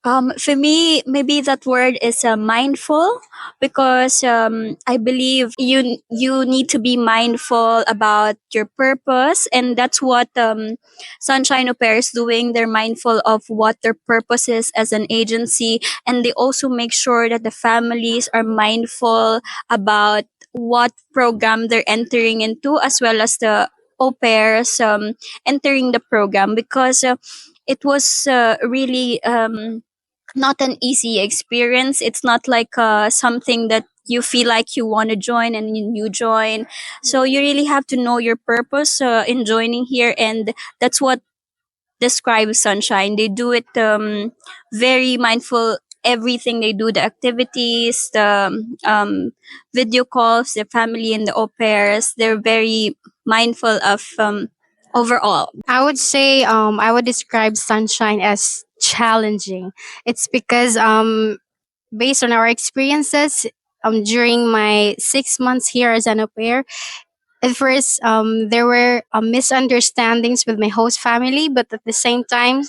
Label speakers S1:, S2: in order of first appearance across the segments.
S1: For me, maybe that word is mindful, because I believe you need to be mindful about your purpose, and that's what Sunshine Au Pair is doing. They're mindful of what their purpose is as an agency, and they also make sure that the families are mindful about what program they're entering into, as well as the au pairs entering the program, because it was really not an easy experience. It's not like something that you feel like you want to join and you join. So you really have to know your purpose in joining here, and that's what describes Sunshine. They do it very mindful. Everything they do, the activities, the video calls, the family and the au pairs, they're very mindful of overall.
S2: I would say I would describe Sunshine as challenging. It's because based on our experiences during my 6 months here as an au pair, at first there were misunderstandings with my host family, but at the same time,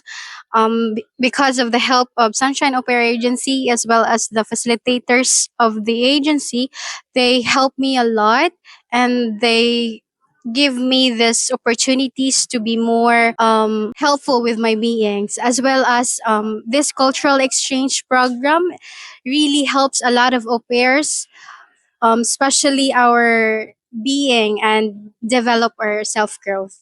S2: because of the help of Sunshine Au Pair Agency as well as the facilitators of the agency, they helped me a lot, and they give me this opportunities to be more helpful with my beings, as well as this cultural exchange program really helps a lot of au pairs, especially our being, and develop our self growth.